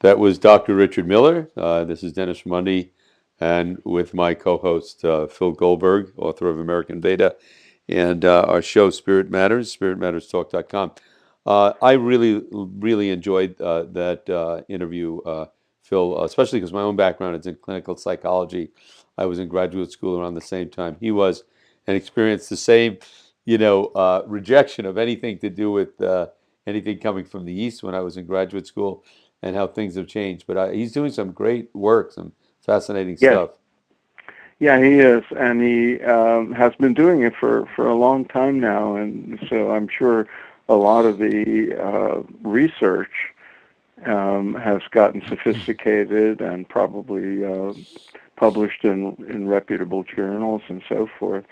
That was Dr. Richard Miller. This is Dennis Mundy, and with my co-host Phil Goldberg, author of American Beta, and our show Spirit Matters, spiritmatterstalk.com. I really enjoyed that interview, Phil, especially because my own background is in clinical psychology. I was in graduate school around the same time he was, and experienced the same, rejection of anything to do with anything coming from the East when I was in graduate school, and how things have changed. But he's doing some great work, some fascinating Yes, stuff. yeah, he is, and he has been doing it for a long time now, and so I'm sure a lot of the research has gotten sophisticated and probably published in reputable journals and so forth.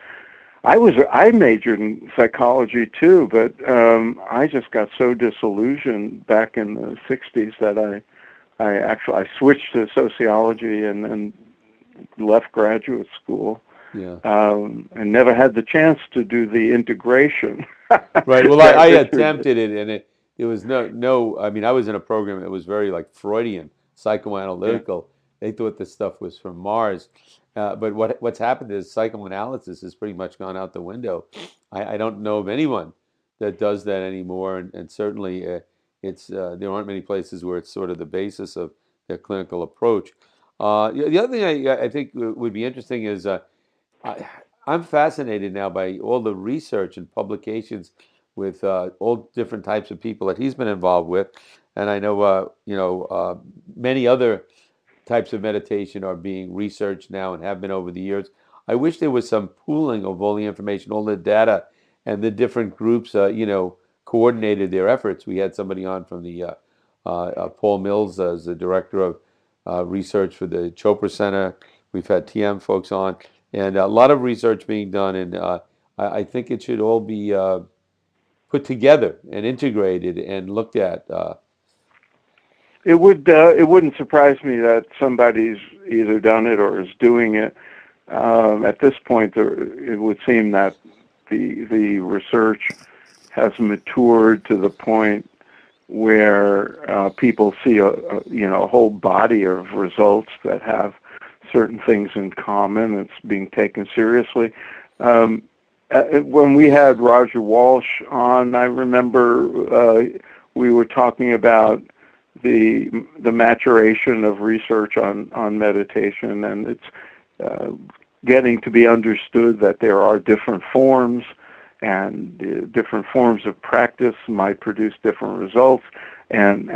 I majored in psychology too, but I just got so disillusioned back in the '60s that I switched to sociology and left graduate school, Yeah. and never had the chance to do the integration Right. Well, that I Richard did. attempted it, and it was no. I mean, I was in a program that was very like Freudian, Yeah, psychoanalytical. They thought this stuff was from Mars, but what's happened is psychoanalysis has pretty much gone out the window. I don't know of anyone that does that anymore, and certainly it's there aren't many places where it's sort of the basis of their clinical approach. The other thing I think would be interesting is. I, I'm fascinated now by all the research and publications with all different types of people that he's been involved with, and I know many other types of meditation are being researched now and have been over the years. I wish there was some pooling of all the information, all the data, and the different groups, coordinated their efforts. We had somebody on from the Paul Mills as the director of research for the Chopra Center. We've had TM folks on, and a lot of research being done, and I think it should all be put together and integrated and looked at. it wouldn't surprise me that somebody's either done it or is doing it. At this point, it would seem that the research has matured to the point where people see a whole body of results that have certain things in common. It's being taken seriously. Um, when we had Roger Walsh on, I remember we were talking about the maturation of research on meditation, and it's uh, getting to be understood that there are different forms, and different forms of practice might produce different results, and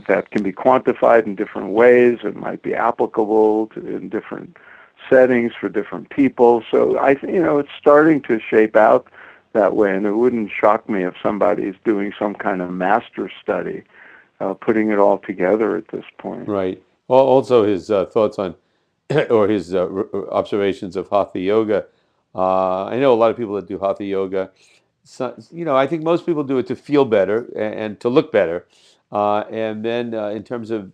that can be quantified in different ways. It might be applicable in different settings for different people. So it's starting to shape out that way, and it wouldn't shock me if somebody's doing some kind of master study, putting it all together at this point. Right. Also, his thoughts on or his observations of hatha yoga. I know a lot of people that do hatha yoga. So, I think most people do it to feel better and to look better. And then in terms of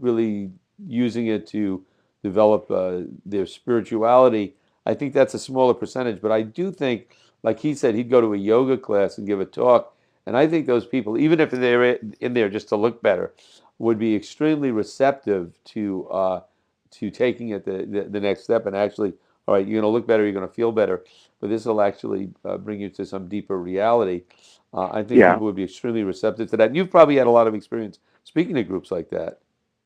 really using it to develop their spirituality, I think that's a smaller percentage. But I do think, like he said, he'd go to a yoga class and give a talk. And I think those people, even if they're in there just to look better, would be extremely receptive to taking it the next step and actually, all right, you're going to look better, you're going to feel better, but this will actually bring you to some deeper reality. I think Yeah. people would be extremely receptive to that. And you've probably had a lot of experience speaking to groups like that.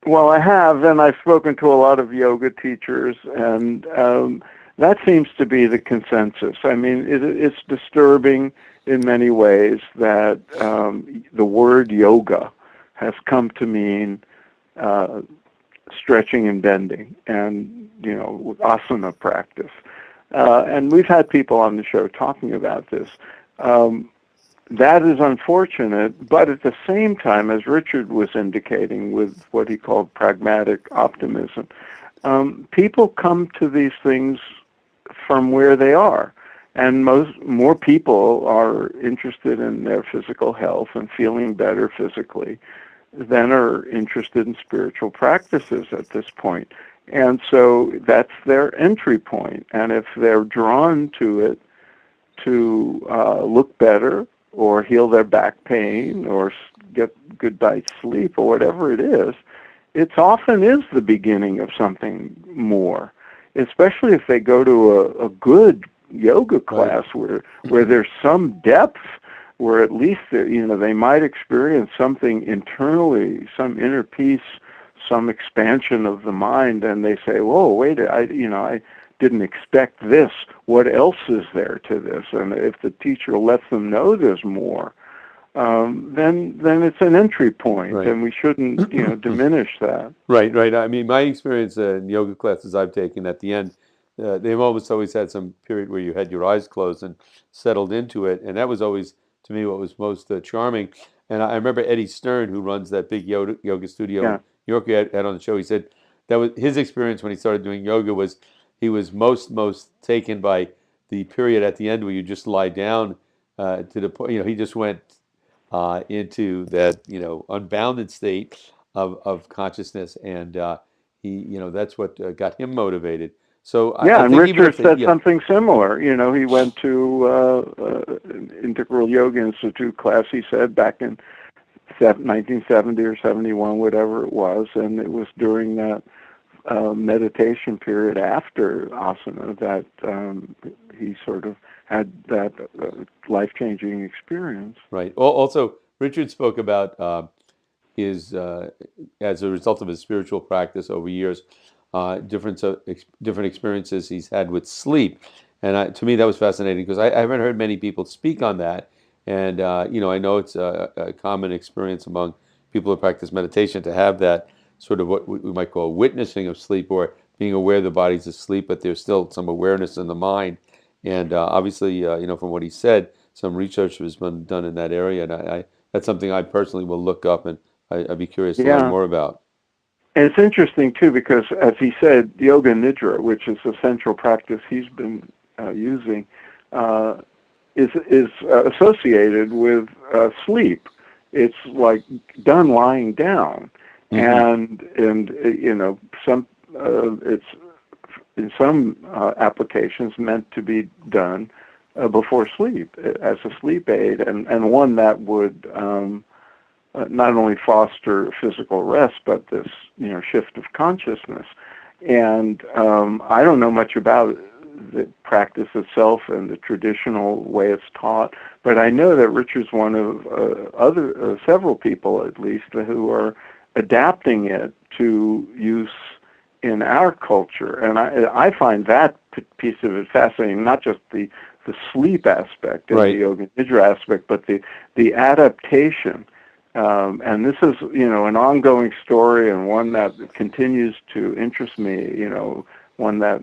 Well, I have, and I've spoken to a lot of yoga teachers, and that seems to be the consensus. I mean, it's disturbing in many ways that the word yoga has come to mean uh, stretching and bending, and asana practice. And we've had people on the show talking about this. Um, that is unfortunate, but at the same time, as Richard was indicating with what he called pragmatic optimism, people come to these things from where they are. And more people are interested in their physical health and feeling better physically than are interested in spiritual practices at this point. And so that's their entry point. And if they're drawn to it to look better or heal their back pain or get good night's sleep or whatever it is, it often is the beginning of something more, especially if they go to a good yoga Right. class where there's some depth, where at least they might experience something internally, some inner peace, some expansion of the mind, and they say, "Whoa, wait! I didn't expect this. What else is there to this?" And if the teacher lets them know there's more, then it's an entry point, Right. and we shouldn't diminish that. Right, right. I mean, my experience in yoga classes I've taken at the end, they've almost always had some period where you had your eyes closed and settled into it, and that was always to me what was most charming. And I remember Eddie Stern, who runs that big yoga studio in Yeah, New York, had on the show. He said that was his experience when he started doing yoga was he was most taken by the period at the end where you just lie down to the point. He just went into that unbounded state of consciousness, and that's what got him motivated. So I yeah. And think even Richard if they, said yeah, something similar. He went to an Integral Yoga Institute class. He said back in 1970 or 71, whatever it was, and it was during that meditation period after asana that he sort of had that life-changing experience. right. Also, Richard spoke about his as a result of his spiritual practice over years, different experiences he's had with sleep, and to me that was fascinating because I haven't heard many people speak on that, and I know it's a common experience among people who practice meditation to have that sort of what we might call witnessing of sleep or being aware the body's asleep, but there's still some awareness in the mind, and obviously, from what he said, some research has been done in that area, and that's something I personally will look up and I'd be curious to learn Yeah. more about. And it's interesting too because, as he said, yoga nidra, which is the central practice he's been using, uh, is associated with sleep. It's like done lying down, Hmm. and some it's in some applications meant to be done before sleep as a sleep aid, and one that would not only foster physical rest, but this shift of consciousness. And I don't know much about the practice itself and the traditional way it's taught, but I know that Richard's one of several people at least who are adapting it to use in our culture, and I find that piece of it fascinating. Not just the sleep aspect and the Right. yoga nidra aspect, but the adaptation. And this is, an ongoing story and one that continues to interest me, one that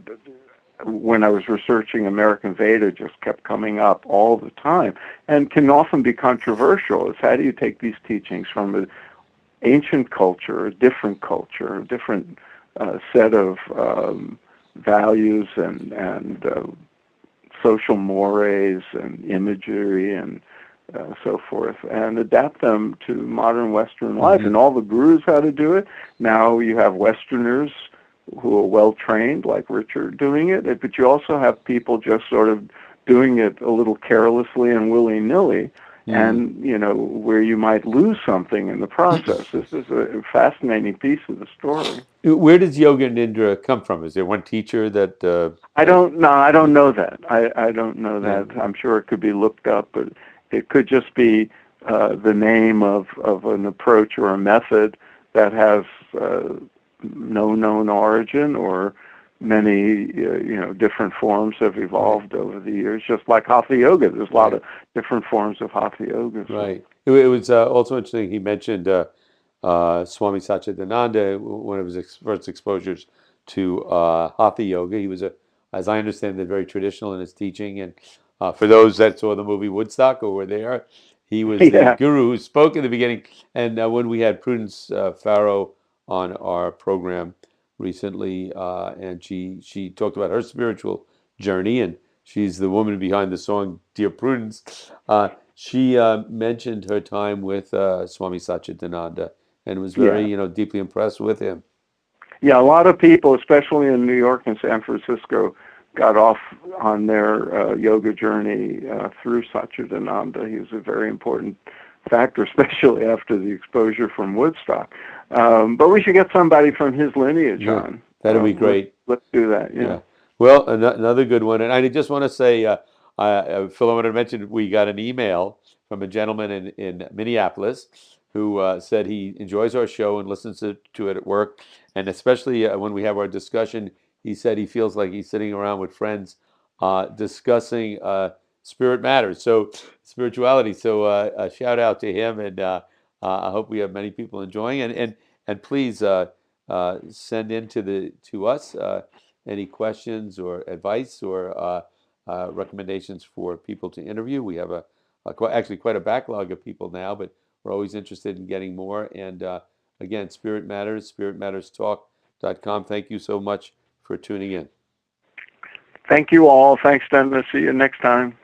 when I was researching American Veda just kept coming up all the time and can often be controversial. Is how do you take these teachings from an ancient culture, a different set of values and social mores and imagery and so forth, and adapt them to modern Western life. Hmm. And all the gurus how to do it. Now you have Westerners who are well trained, like Richard, doing it, but you also have people just sort of doing it a little carelessly and willy-nilly, Hmm. and where you might lose something in the process. This is a fascinating piece of the story. Where does yoga nidra come from? Is there one teacher that I that don't know. I don't know that. I don't know yeah. that. I'm sure it could be looked up, but it could just be the name of an approach or a method that has no known origin, or many different forms have Right. evolved over the years. Just like hatha yoga, there's a lot Right. of different forms of hatha yoga. So Right. It was also interesting. He mentioned Swami Satchidananda, one of his first exposures to Hatha Yoga. He was as I understand it, very traditional in his teaching. And for those that saw the movie Woodstock or were there, he was the yeah, guru who spoke in the beginning. And when we had Prudence Farrow on our program recently, and she talked about her spiritual journey, and she's the woman behind the song "Dear Prudence." She mentioned her time with Swami Satchidananda and was very, yeah. deeply impressed with him. Yeah, a lot of people, especially in New York and San Francisco, got off on their yoga journey through Satchidananda. He was a very important factor, especially after the exposure from Woodstock. But we should get somebody from his lineage Yeah, on. that'd be great. Let's do that. Yeah. Yeah. Well, another good one. And I just want to say, Phil, I wanted to mention we got an email from a gentleman in Minneapolis who said he enjoys our show and listens to it at work. And especially when we have our discussion, he said he feels like he's sitting around with friends discussing spirit matters, so spirituality. So a shout out to him. And I hope we have many people enjoying. And please send in to us. Any questions or advice or recommendations for people to interview. We have actually quite a backlog of people now, but we're always interested in getting more. And again, Spirit Matters, spiritmatterstalk.com. Thank you so much for tuning in. Thank you all. Thanks, Dennis. See you next time.